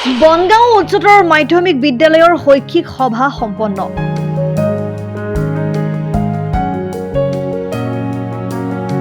বনগাঁও উচ্চতৰ মাধ্যমিক বিদ্যালয়ৰ শৈক্ষিক সভা সম্পন্ন।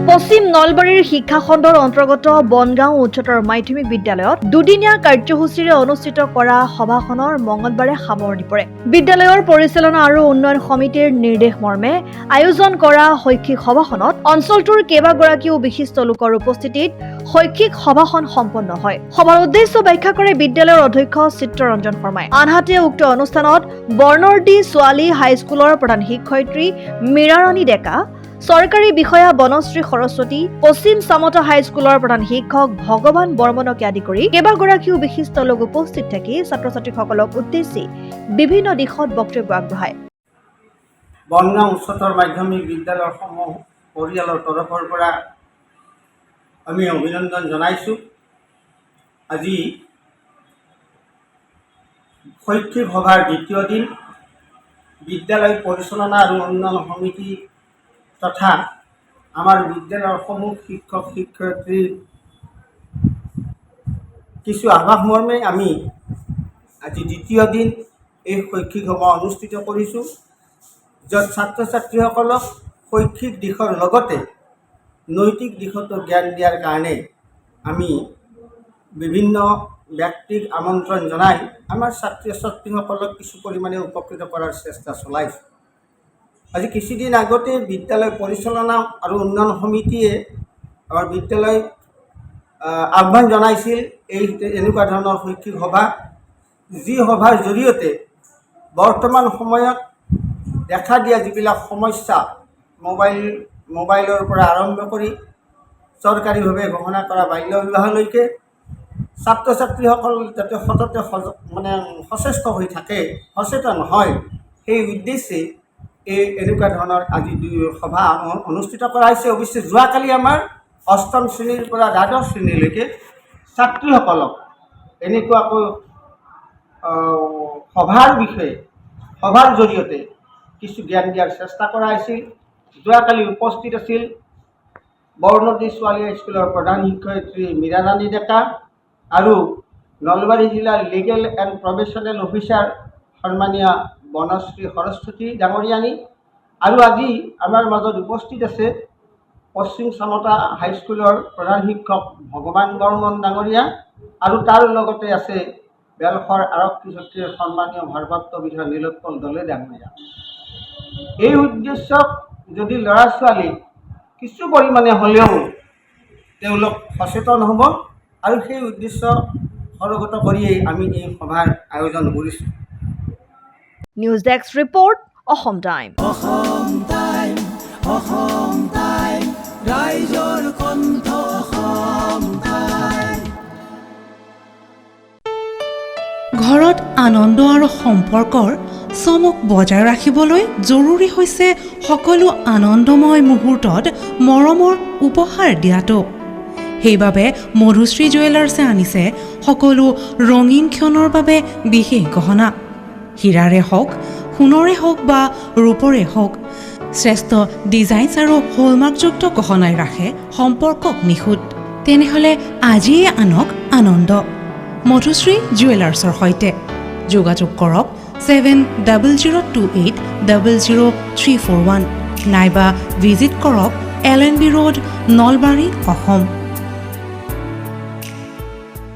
পশ্চিম নলবাৰীৰ শিক্ষা খণ্ডৰ অন্তৰ্গত বনগাঁও উচ্চতৰ মাধ্যমিক বিদ্যালয়ত দুদিনীয়া কাৰ্যসূচীৰে অনুষ্ঠিত কৰা সভাখনৰ মঙলবাৰে সামৰণি পৰে। বিদ্যালয়ৰ পৰিচালনা আৰু উন্নয়ন সমিতিৰ নিৰ্দেশ মৰ্মে আয়োজন কৰা শৈক্ষিক সভাখনত অঞ্চলটোৰ কেইবাগৰাকীও বিশিষ্ট লোকৰ উপস্থিতিত শৈক্ষিক সভাখন সম্পন্ন হয়। সভাৰ উদ্দেশ্য ব্যাখ্যা কৰে বিদ্যালয়ৰ অধ্যক্ষ চিত্ৰৰঞ্জন শৰ্মাই। আনহাতে উক্ত অনুষ্ঠানত বৰ্ণৰডি ছোৱালী হাইস্কুলৰ প্ৰধান শিক্ষয়িত্ৰী মীৰাৰাণী ডেকা, চৰকাৰী বিষয়া বনশ্ৰী সৰস্বতী, পশ্চিম চামতা হাইস্কুলৰ প্ৰধান শিক্ষক ভগৱান বৰ্মনকে আদি কৰি কেইবাগৰাকীও বিশিষ্ট লোক উপস্থিত থাকি ছাত্ৰ ছাত্ৰীসকলক উদ্দেশ্যি বিভিন্ন দিশত বক্তব্য আগবঢ়ায়। বনগাঁও উচ্চতৰ মাধ্যমিক বিদ্যালয়সমূহ পৰিয়ালৰ তৰফৰ পৰা আমি অভিনন্দন জনাইছোঁ। আজি শৈক্ষিক সভাৰ দ্বিতীয় দিন। বিদ্যালয় পৰিচালনা আৰু উন্নয়ন সমিতি তথা আমাৰ বিদ্যালয়সমূহ শিক্ষক শিক্ষয়িত্ৰীৰ কিছু আভাস মৰ্মে আমি আজি দ্বিতীয় দিন এই শৈক্ষিক সভা অনুষ্ঠিত কৰিছোঁ, য'ত ছাত্ৰ ছাত্ৰীসকলক শৈক্ষিক দিশৰ লগতে নৈতিক দিশতো জ্ঞান দিয়াৰ কাৰণে আমি বিভিন্ন ব্যক্তিক আমন্ত্ৰণ জনাই আমাৰ ছাত্ৰ ছাত্ৰীসকলক কিছু পৰিমাণে উপকৃত কৰাৰ চেষ্টা চলাইছোঁ। আজি কিছুদিন আগতে বিদ্যালয় পৰিচালনা আৰু উন্নয়ন সমিতিয়ে আমাৰ বিদ্যালয়ত আহ্বান জনাইছিল এনেকুৱা ধৰণৰ শৈক্ষিক সভা, যি সভাৰ জৰিয়তে বৰ্তমান সময়ত দেখা দিয়া যিবিলাক সমস্যা, মোবাইলৰ পৰা আৰম্ভ কৰি চৰকাৰীভাৱে ঘোষণা কৰা বাল্য বিবাহলৈকে ছাত্ৰ ছাত্ৰীসকল যাতে সততে সচেষ্ট হৈ থাকে, সচেতন হয়, সেই উদ্দেশ্যে এনেকুৱা ধৰণৰ আজি সভা অনুষ্ঠিত কৰা হৈছে। অৱশ্যে যোৱাকালি আমাৰ অষ্টম শ্ৰেণীৰ পৰা দ্বাদশ শ্ৰেণীলৈকে ছাত্ৰীসকলক এনেকুৱাকৈ সভাৰ বিষয়ে সভাৰ জৰিয়তে কিছু জ্ঞান দিয়াৰ চেষ্টা কৰা হৈছিল। যোৱাকালি উপস্থিত আছিল বৰ্ণৰডি ছোৱালী হাইস্কুলৰ প্ৰধান শিক্ষয়িত্ৰী মীৰাৰাণী ডেকা আৰু নলবাৰী জিলাৰ লিগেল এণ্ড প্ৰবেশ্যনেল অফিচাৰ সন্মানীয় বনশ্ৰী সৰস্বতী ডাঙৰীয়ানী। আৰু আজি আমাৰ মাজত উপস্থিত আছে পশ্চিম চামতা হাইস্কুলৰ প্ৰধান শিক্ষক ভগৱান বৰ্মন ডাঙৰীয়া আৰু তাৰ লগতে আছে বেলশৰ আৰক্ষী চকীৰ সন্মানীয় ভাৰপ্ৰাপ্ত বিধায়ক নীলোৎপল দলে ডাঙৰীয়া। এই উদ্দেশ্যক যদি ল'ৰা ছোৱালী কিছু পৰিমাণে হ'লেও তেওঁলোক সচেতন হ'ব আৰু সেই উদ্দেশ্য সৰগত কৰিয়েই আমি এই সভাৰ আয়োজন কৰিছোঁ। News desk report, Assam time. ৰাইজৰ কণ্ঠ অসম টাইম। ঘৰত আনন্দ আৰু সম্পৰ্কৰ চমক বজাই ৰাখিবলৈ জৰুৰী হৈছে সকলো আনন্দময় মুহূৰ্তত মৰমৰ উপহাৰ দিয়াটো। সেইবাবে মধুশ্ৰী জুৱেলাৰ্ছে আনিছে সকলো ৰঙীন ক্ষণৰ বাবে বিশেষ গহনা। হীৰাৰে হওক, সোণৰে হওক বা ৰূপৰে হওক, শ্ৰেষ্ঠ ডিজাইনছ আৰু হলমাৰ্কযুক্ত গহনাই ৰাখে সম্পৰ্কক নিখুঁত। তেনেহ'লে আজিয়ে আনক আনন্দ মধুশ্ৰী জুৱেলাৰ্ছৰ সৈতে। যোগাযোগ কৰক 7002800341 নাইবা ভিজিট কৰক LNB ৰোড, নলবাৰী, অসম।